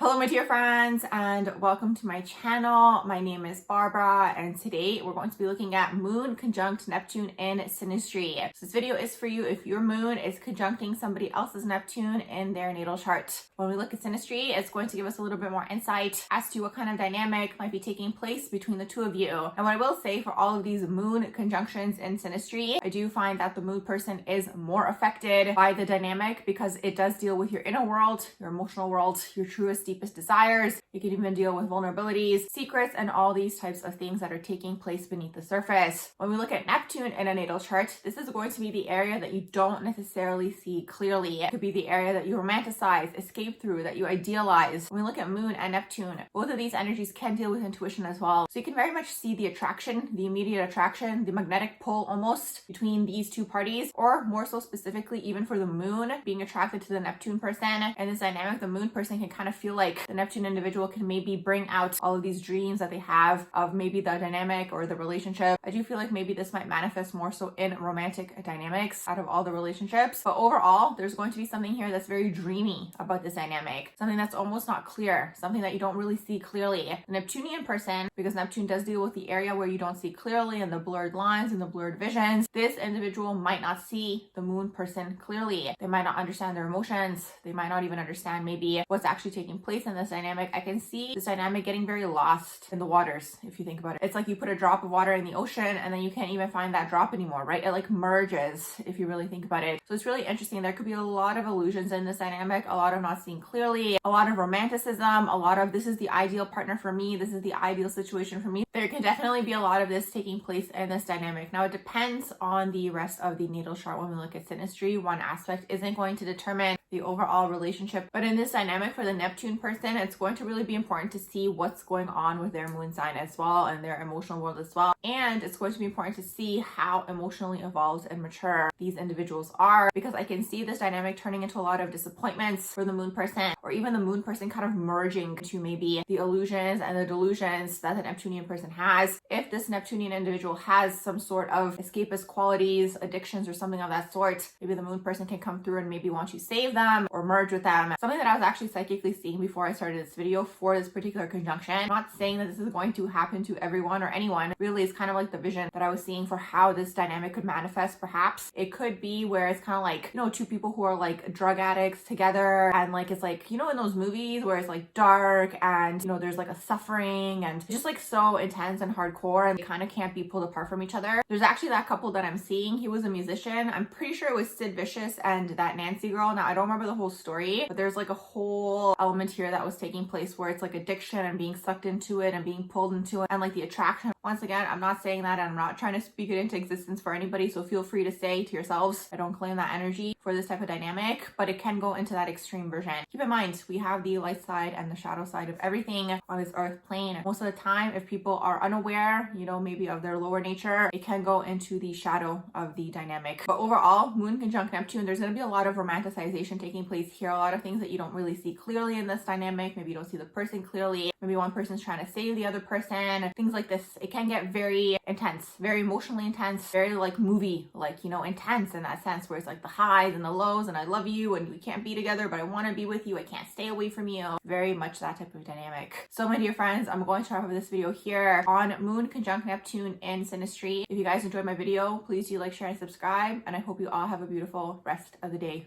Hello my dear friends and welcome to my channel. My name is Barbara and today we're going to be looking at Moon conjunct Neptune in Synastry. So this video is for you if your moon is conjuncting somebody else's Neptune in their natal chart. When we look at Synastry, it's going to give us a little bit more insight as to what kind of dynamic might be taking place between the two of you. And what I will say for all of these moon conjunctions in Synastry, I do find that the moon person is more affected by the dynamic because it does deal with your inner world, your emotional world, your truest deepest desires. You can even deal with vulnerabilities, secrets, and all these types of things that are taking place beneath the surface. When we look at Neptune in a natal chart, this is going to be the area that you don't necessarily see clearly. It could be the area that you romanticize, escape through, that you idealize. When we look at Moon and Neptune, both of these energies can deal with intuition as well. So you can very much see the attraction, the immediate attraction, the magnetic pull almost between these two parties, or more so specifically even for the Moon being attracted to the Neptune person. And this dynamic, the Moon person can kind of feel like the Neptune individual can maybe bring out all of these dreams that they have of maybe the dynamic or the relationship. I do feel like maybe this might manifest more so in romantic dynamics out of all the relationships. But overall, there's going to be something here that's very dreamy about this dynamic. Something that's almost not clear. Something that you don't really see clearly. The Neptunian person, because Neptune does deal with the area where you don't see clearly and the blurred lines and the blurred visions, this individual might not see the Moon person clearly. They might not understand their emotions. They might not even understand maybe what's actually taking place in this dynamic. I can see this dynamic getting very lost in the waters if you think about it. It's like you put a drop of water in the ocean and then you can't even find that drop anymore, right? It like merges if you really think about it. So it's really interesting. There could be a lot of illusions in this dynamic, a lot of not seeing clearly, a lot of romanticism, a lot of this is the ideal partner for me, this is the ideal situation for me. There can definitely be a lot of this taking place in this dynamic. Now it depends on the rest of the natal chart. When we look at Synastry, one aspect isn't going to determine the overall relationship, but in this dynamic for the Neptune person, it's going to really be important to see what's going on with their moon sign as well and their emotional world as well. And it's going to be important to see how emotionally evolved and mature these individuals are, because I can see this dynamic turning into a lot of disappointments for the moon person, or even the moon person kind of merging into maybe the illusions and the delusions that the Neptunian person has. If this Neptunian individual has some sort of escapist qualities, addictions, or something of that sort, maybe the moon person can come through and maybe want you to save them or merge with them. Something that I was actually psychically seeing before I started this video for this particular conjunction. I'm not saying that this is going to happen to everyone or anyone. Really, it's kind of like the vision that I was seeing for how this dynamic could manifest. Perhaps it could be where it's kind of like, two people who are like drug addicts together, and like it's like, in those movies where it's like dark and there's like a suffering and just like so intense and hardcore, and they kind of can't be pulled apart from each other. There's actually that couple that I'm seeing. He was a musician. I'm pretty sure it was Sid Vicious and that Nancy girl. Now I don't remember the whole story, but there's like a whole element here that was taking place where it's like addiction and being sucked into it and being pulled into it and like the attraction. Once again, I'm not saying that, and I'm not trying to speak it into existence for anybody, so feel free to say to yourselves, I don't claim that energy for this type of dynamic, but it can go into that extreme version. Keep in mind, we have the light side and the shadow side of everything on this earth plane. Most of the time, if people are unaware, maybe of their lower nature, it can go into the shadow of the dynamic. But overall, Moon conjunct Neptune, there's going to be a lot of romanticization taking place here, a lot of things that you don't really see clearly in this dynamic. Maybe you don't see the person clearly. Maybe one person's trying to save the other person. Things like this. It can get very intense, very emotionally intense, very like movie, like, intense in that sense where it's like the highs and the lows and I love you and we can't be together, but I want to be with you. I can't stay away from you. Very much that type of dynamic. So my dear friends, I'm going to wrap up this video here on Moon conjunct Neptune in Synastry. If you guys enjoyed my video, please do like, share, and subscribe. And I hope you all have a beautiful rest of the day.